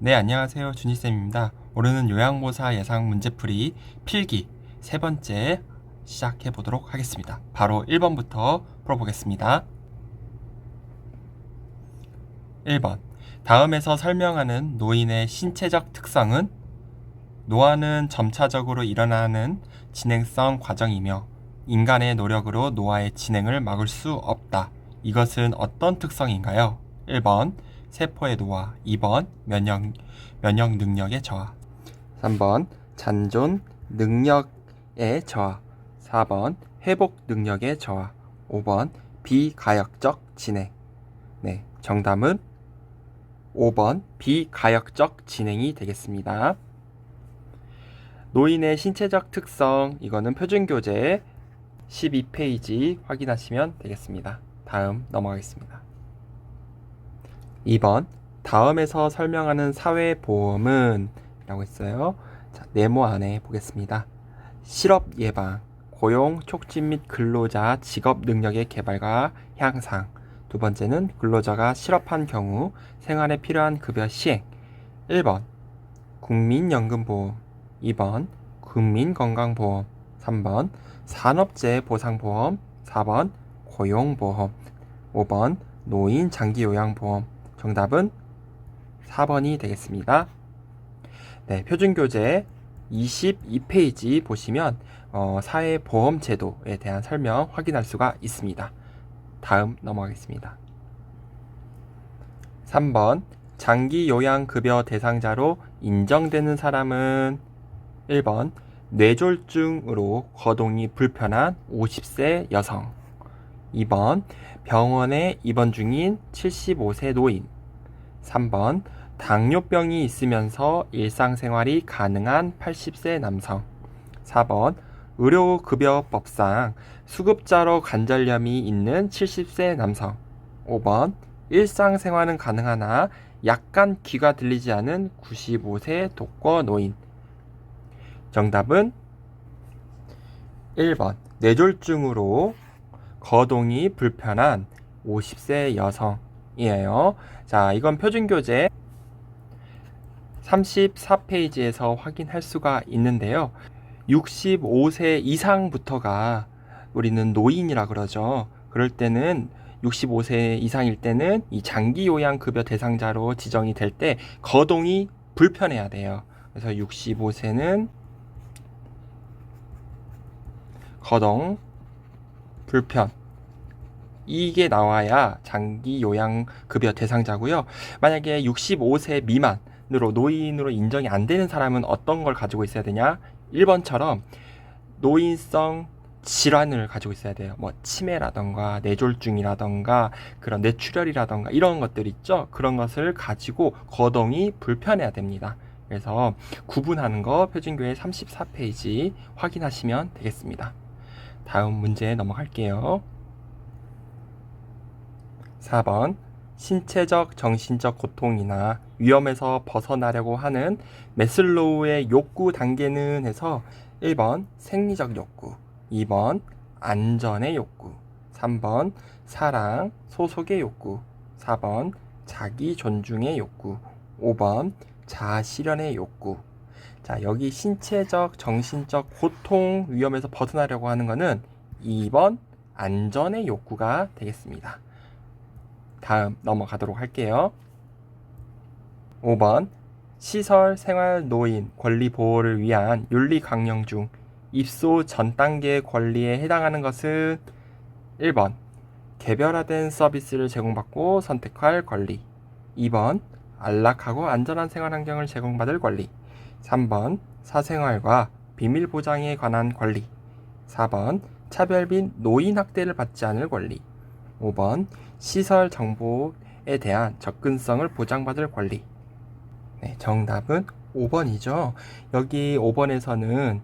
네, 안녕하세요. 준희쌤입니다. 오늘은 요양모사 예상 문제풀이 필기 세 번째 시작해 보도록 하겠습니다. 바로 1번부터 풀어보겠습니다. 1번. 다음에서 설명하는 노인의 신체적 특성은 노화는 점차적으로 일어나는 진행성 과정이며 인간의 노력으로 노화의 진행을 막을 수 없다. 이것은 어떤 특성인가요? 1번 세포의 노화, 2번 면역 능력의 저하, 3번 잔존 능력의 저하, 4번 회복 능력의 저하, 5번 비가역적 진행. 네, 정답은 5번 비가역적 진행이 되겠습니다. 노인의 신체적 특성, 이거는 표준교재 12페이지 확인하시면 되겠습니다. 다음 넘어가겠습니다. 2번 다음에서 설명하는 사회보험은 라고 했어요. 자, 네모 안에 보겠습니다. 실업 예방, 고용 촉진 및 근로자 직업 능력의 개발과 향상. 두 번째는 근로자가 실업한 경우 생활에 필요한 급여 시행. 1번 국민연금보험, 2번 국민건강보험, 3번 산업재해 보상보험, 4번 고용보험, 5번 노인 장기요양보험. 정답은 4번이 되겠습니다. 네, 표준교재 22페이지 보시면 사회보험제도에 대한 설명 확인할 수가 있습니다. 다음 넘어가겠습니다. 3번 장기요양급여 대상자로 인정되는 사람은 1번 뇌졸중으로 거동이 불편한 50세 여성, 2번 병원에 입원 중인 75세 노인, 3번 당뇨병이 있으면서 일상생활이 가능한 80세 남성, 4번 의료급여법상 수급자로 관절염이 있는 70세 남성, 5번 일상생활은 가능하나 약간 귀가 들리지 않은 95세 독거 노인. 정답은 1번 뇌졸중으로 거동이 불편한 50세 여성이에요. 자, 이건 표준교재 34페이지에서 확인할 수가 있는데요. 65세 이상부터가 우리는 노인이라 그러죠. 그럴 때는 65세 이상일 때는 이 장기요양급여 대상자로 지정이 될 때 거동이 불편해야 돼요. 그래서 65세는 거동 불편, 이게 나와야 장기요양급여 대상자고요. 만약에 65세 미만으로 노인으로 인정이 안 되는 사람은 어떤 걸 가지고 있어야 되냐? 1번처럼 노인성 질환을 가지고 있어야 돼요. 뭐 치매라던가 뇌졸중이라던가 그런 뇌출혈이라던가 이런 것들 있죠. 그런 것을 가지고 거동이 불편해야 됩니다. 그래서 구분하는 거 표준교재 34페이지 확인하시면 되겠습니다. 다음 문제 넘어갈게요. 4번 신체적 정신적 고통이나 위험에서 벗어나려고 하는 매슬로우의 욕구 단계는 해서 1번 생리적 욕구, 2번 안전의 욕구, 3번 사랑, 소속의 욕구, 4번 자기 존중의 욕구, 5번 자아실현의 욕구. 자, 여기 신체적, 정신적 고통, 위험에서 벗어나려고 하는 것은 2번 안전의 욕구가 되겠습니다. 다음 넘어가도록 할게요. 5번 시설 생활 노인 권리 보호를 위한 윤리 강령 중 입소 전 단계 권리에 해당하는 것은 1번 개별화된 서비스를 제공받고 선택할 권리, 2번 안락하고 안전한 생활 환경을 제공받을 권리, 3번 사생활과 비밀 보장에 관한 권리, 4번 차별 및 노인 학대를 받지 않을 권리, 5번 시설 정보에 대한 접근성을 보장받을 권리. 네, 정답은 5번이죠. 여기 5번에서는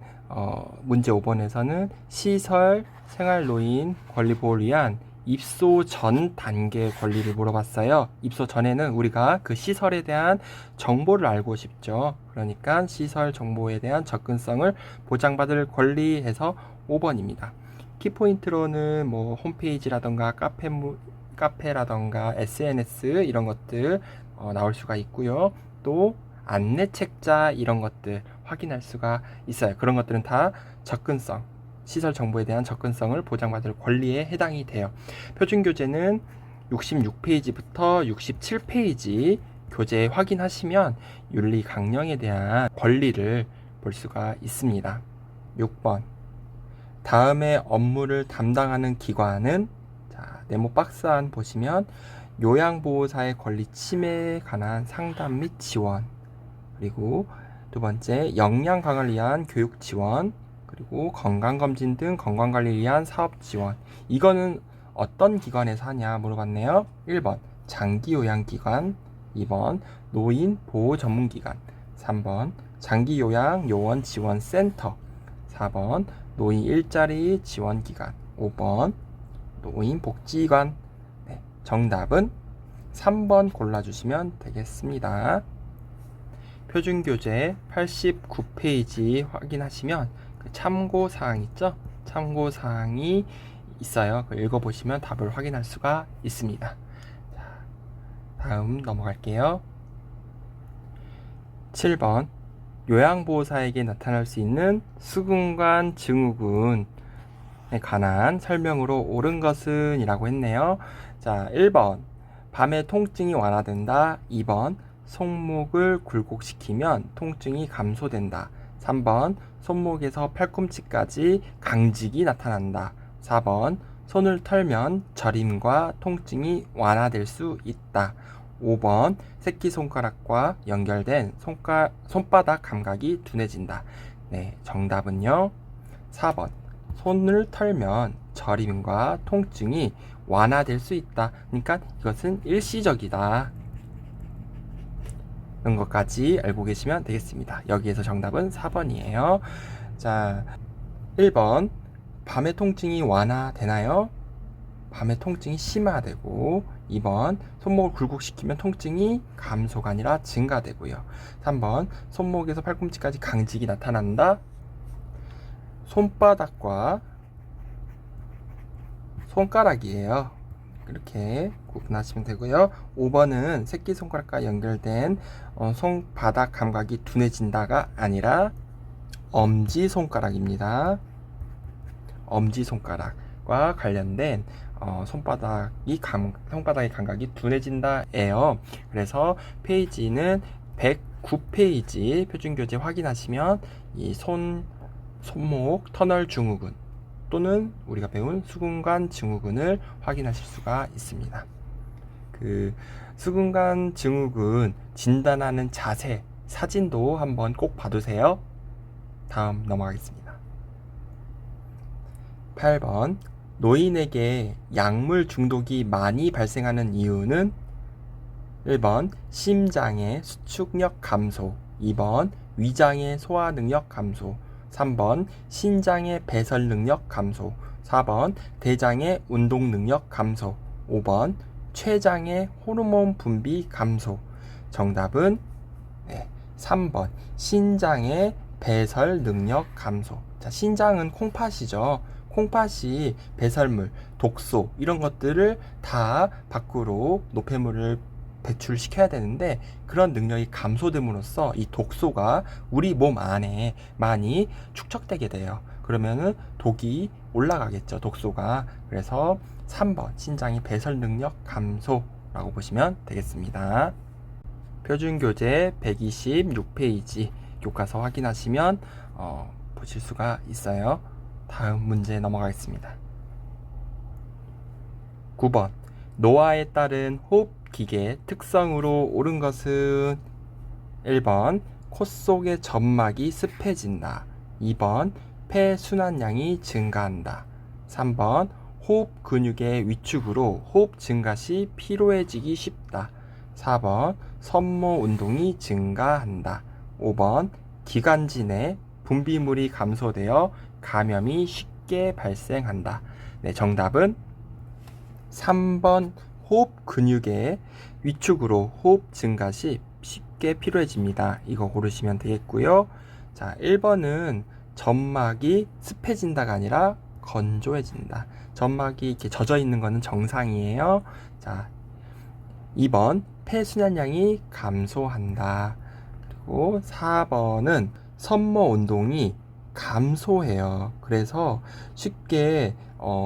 문제 5번에서는 시설 생활노인 권리 보호를 위한 입소 전 단계 권리를 물어봤어요. 입소 전에는 우리가 그 시설에 대한 정보를 알고 싶죠. 그러니까 시설 정보에 대한 접근성을 보장받을 권리해서 5번입니다. 키포인트로는 뭐 홈페이지라던가 카페라던가 SNS 이런 것들 나올 수가 있고요. 또 안내책자 이런 것들 확인할 수가 있어요. 그런 것들은 다 접근성, 시설 정보에 대한 접근성을 보장받을 권리에 해당이 돼요. 표준교재는 66페이지부터 67페이지 교재 확인하시면 윤리 강령에 대한 권리를 볼 수가 있습니다. 6번. 다음에 업무를 담당하는 기관은, 자, 네모 박스 안 보시면 요양보호사의 권리 침해에 관한 상담 및 지원, 그리고 두 번째 역량 강화를 위한 교육 지원, 그리고 건강검진 등 건강관리를 위한 사업 지원. 이거는 어떤 기관에서 하냐 물어봤네요. 1번 장기요양기관, 2번 노인보호전문기관, 3번 장기요양요원지원센터, 4번 노인 일자리 지원기관, 5번 노인복지관. 네, 정답은 3번 골라주시면 되겠습니다. 표준교재 89페이지 확인하시면 그 참고사항 있죠? 참고사항이 있어요. 읽어보시면 답을 확인할 수가 있습니다. 자, 다음 넘어갈게요. 7번 요양보호사에게 나타날 수 있는 수근관 증후군에 관한 설명으로 옳은 것은 이라고 했네요. 자, 1번 밤에 통증이 완화된다. 2번 손목을 굴곡시키면 통증이 감소된다. 3번 손목에서 팔꿈치까지 강직이 나타난다. 4번 손을 털면 저림과 통증이 완화될 수 있다. 5번 새끼손가락과 연결된 손바닥 감각이 둔해진다. 네, 정답은요 4번 손을 털면 저림과 통증이 완화될 수 있다. 그러니까 이것은 일시적이다. 이런 것까지 알고 계시면 되겠습니다. 여기에서 정답은 4번이에요. 자, 1번 밤에 통증이 완화되나요? 밤에 통증이 심화되고, 2번 손목을 굴곡시키면 통증이 감소가 아니라 증가되고요. 3번 손목에서 팔꿈치까지 강직이 나타난다. 손바닥과 손가락이에요. 이렇게 구분하시면 되고요. 5번은 새끼손가락과 연결된 손바닥 감각이 둔해진다가 아니라 엄지손가락입니다. 엄지손가락과 관련된 손바닥의 감각이 둔해진다예요. 그래서 페이지는 109페이지 표준교재 확인하시면 이 손목 터널 증후군 또는 우리가 배운 수근관 증후군을 확인하실 수가 있습니다. 그 수근관 증후군 진단하는 자세 사진도 한번 꼭 봐두세요. 다음 넘어가겠습니다. 8번 노인에게 약물 중독이 많이 발생하는 이유는 1번 심장의 수축력 감소, 2번 위장의 소화 능력 감소, 3번 신장의 배설 능력 감소, 4번 대장의 운동 능력 감소, 5번 췌장의 호르몬 분비 감소. 정답은 3번 신장의 배설 능력 감소. 자, 신장은 콩팥이죠. 콩팥이 배설물, 독소 이런 것들을 다 밖으로 노폐물을 배출시켜야 되는데 그런 능력이 감소됨으로써 이 독소가 우리 몸 안에 많이 축적되게 돼요. 그러면은 독이 올라가겠죠, 독소가. 그래서 3번 신장의 배설 능력 감소라고 보시면 되겠습니다. 표준교재 126페이지 교과서 확인하시면 보실 수가 있어요. 다음 문제 넘어가겠습니다. 9번 노화에 따른 호흡기계 특성으로 옳은 것은 1번 코 속의 점막이 습해진다. 2번 폐 순환량이 증가한다. 3번 호흡 근육의 위축으로 호흡 증가 시 피로해지기 쉽다. 4번 섬모 운동이 증가한다. 5번 기관지 내 분비물이 감소되어 감염이 쉽게 발생한다. 네, 정답은 3번 호흡 근육의 위축으로 호흡 증가 시 쉽게 피로해집니다. 이거 고르시면 되겠고요. 자, 1번은 점막이 습해진다가 아니라 건조해진다. 점막이 이렇게 젖어 있는 거는 정상이에요. 자, 2번 폐순환량이 감소한다. 그리고 4번은 섬모 운동이 감소해요. 그래서 쉽게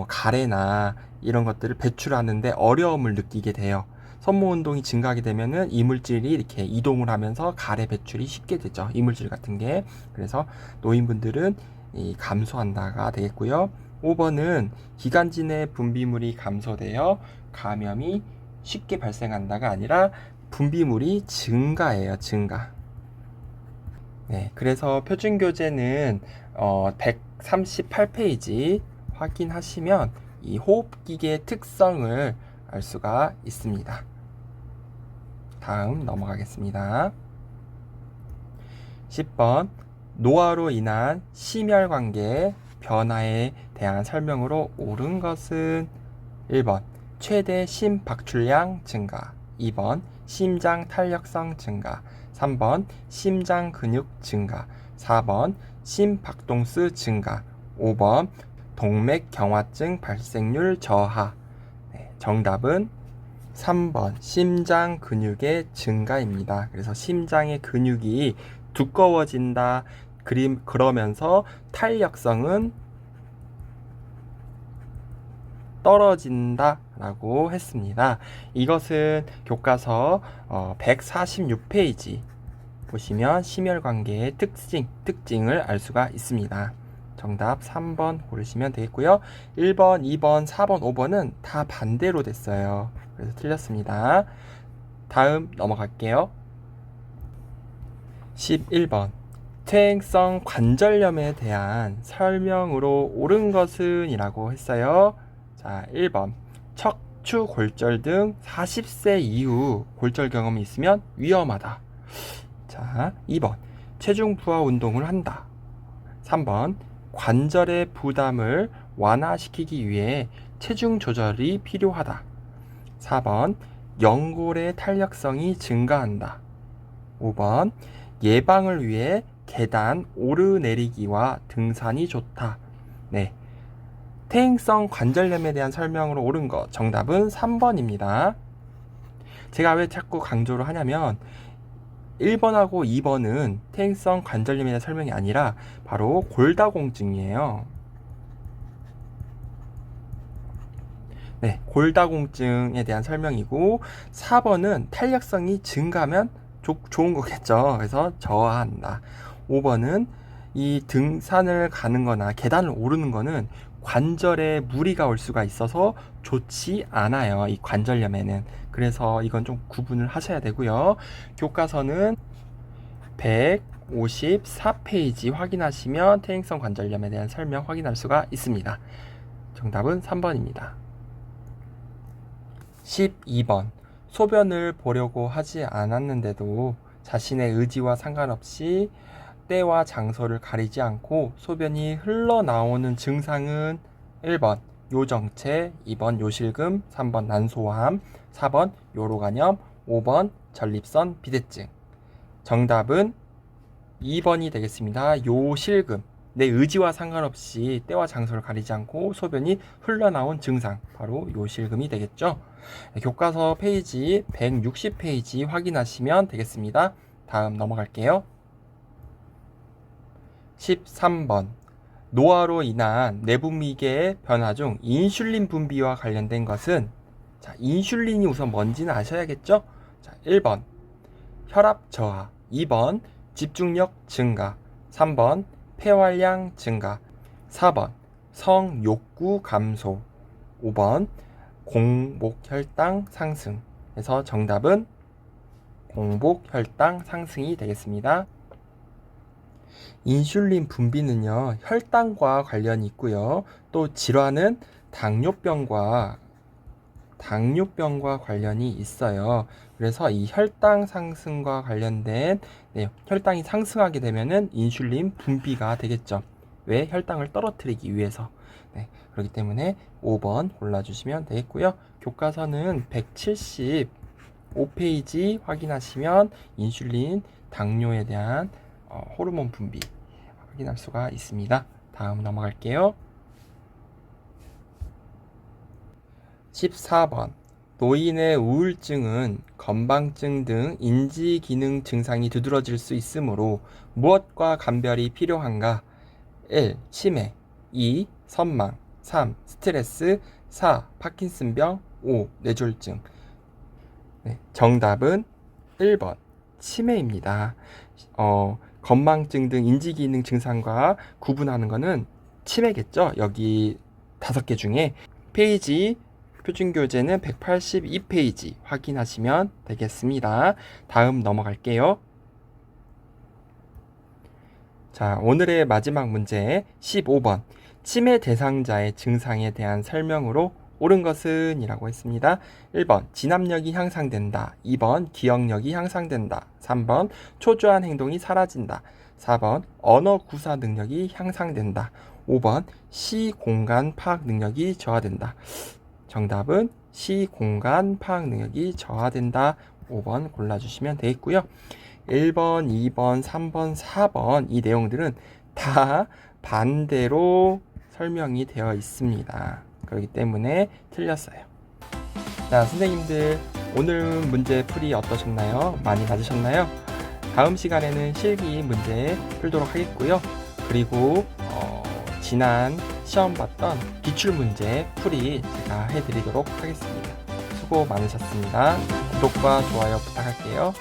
가래나 이런 것들을 배출하는데 어려움을 느끼게 돼요. 섬모 운동이 증가하게 되면은 이물질이 이렇게 이동을 하면서 가래 배출이 쉽게 되죠. 이물질 같은 게. 그래서 노인분들은 감소한다가 되겠고요. 5번은 기관지 내 분비물이 감소되어 감염이 쉽게 발생한다가 아니라 분비물이 증가해요. 증가. 네, 그래서 표준교재는 138페이지 확인하시면 이 호흡기계의 특성을 알 수가 있습니다. 다음 넘어가겠습니다. 10번 노화로 인한 심혈관계 변화에 대한 설명으로 옳은 것은 1번 최대 심박출량 증가, 2번 심장 탄력성 증가, 3번 심장 근육 증가, 4번 심박동수 증가, 5번 동맥경화증 발생률 저하. 네, 정답은 3번 심장 근육의 증가입니다. 그래서 심장의 근육이 두꺼워진다. 그러면서 탄력성은 떨어진다 라고 했습니다. 이것은 교과서 146페이지 보시면 심혈관계의 특징을 알 수가 있습니다. 정답 3번 고르시면 되겠고요. 1번, 2번, 4번, 5번은 다 반대로 됐어요. 그래서 틀렸습니다. 다음 넘어갈게요. 11번 퇴행성 관절염에 대한 설명으로 옳은 것은 이라고 했어요. 자, 1번 척추 골절 등 40세 이후 골절 경험이 있으면 위험하다. 자, 2번 체중 부하 운동을 한다. 3번 관절의 부담을 완화시키기 위해 체중 조절이 필요하다. 4번 연골의 탄력성이 증가한다. 5번 예방을 위해 계단 오르내리기와 등산이 좋다. 네, 퇴행성 관절염에 대한 설명으로 옳은 것 정답은 3번입니다. 제가 왜 자꾸 강조를 하냐면 1번하고 2번은 퇴행성 관절염에 대한 설명이 아니라 바로 골다공증이에요. 네, 골다공증에 대한 설명이고 4번은 탄력성이 증가하면 좋은 거겠죠. 그래서 저하한다. 5번은 이 등산을 가는 거나 계단을 오르는 거는 관절에 무리가 올 수가 있어서 좋지 않아요. 이 관절염에는. 그래서 이건 좀 구분을 하셔야 되고요. 교과서는 154페이지 확인하시면 퇴행성 관절염에 대한 설명 확인할 수가 있습니다. 정답은 3번입니다. 12번 소변을 보려고 하지 않았는데도 자신의 의지와 상관없이 때와 장소를 가리지 않고 소변이 흘러나오는 증상은 1번 요정체, 2번 요실금, 3번 난소암, 4번 요로간염, 5번 전립선 비대증. 정답은 2번이 되겠습니다. 요실금. 내 의지와 상관없이 때와 장소를 가리지 않고 소변이 흘러나온 증상, 바로 요실금이 되겠죠. 교과서 페이지 160페이지 확인하시면 되겠습니다. 다음 넘어갈게요. 13번 노화로 인한 내분비계의 변화 중 인슐린 분비와 관련된 것은, 자, 인슐린이 우선 뭔지는 아셔야겠죠? 자, 1번 혈압 저하, 2번 집중력 증가, 3번 폐활량 증가, 4번 성욕구 감소, 5번 공복혈당 상승. 그래서 정답은 공복혈당 상승이 되겠습니다. 인슐린 분비는요, 혈당과 관련이 있고요. 또 질환은 당뇨병과 관련이 있어요. 그래서 이 혈당 상승과 관련된, 혈당이 상승하게 되면은 인슐린 분비가 되겠죠. 왜? 혈당을 떨어뜨리기 위해서. 네, 그렇기 때문에 5번 골라주시면 되겠고요. 교과서는 175페이지 확인하시면 인슐린, 당뇨에 대한 호르몬 분비 확인할 수가 있습니다. 다음 넘어갈게요. 14번 노인의 우울증은 건망증 등 인지기능 증상이 두드러질 수 있으므로 무엇과 감별이 필요한가? 1. 치매 2. 선망 3. 스트레스 4. 파킨슨병 5. 뇌졸중. 정답은 1번 치매입니다. 건망증 등 인지기능 증상과 구분하는 것은 치매겠죠. 여기 5개 중에 페이지 표준교재는 182페이지 확인하시면 되겠습니다. 다음 넘어갈게요. 자, 오늘의 마지막 문제 15번. 치매 대상자의 증상에 대한 설명으로 옳은 것은 이라고 했습니다. 1번 진압력이 향상된다. 2번 기억력이 향상된다. 3번 초조한 행동이 사라진다. 4번 언어 구사 능력이 향상된다. 5번 시공간 파악 능력이 저하된다. 정답은 시공간 파악 능력이 저하된다. 5번 골라주시면 되겠고요. 1번, 2번, 3번, 4번 이 내용들은 다 반대로 설명이 되어 있습니다. 그렇기 때문에 틀렸어요. 자, 선생님들 오늘 문제 풀이 어떠셨나요? 많이 맞으셨나요? 다음 시간에는 실기 문제 풀도록 하겠고요. 그리고 지난 시험 봤던 기출문제 풀이 제가 해드리도록 하겠습니다. 수고 많으셨습니다. 구독과 좋아요 부탁할게요.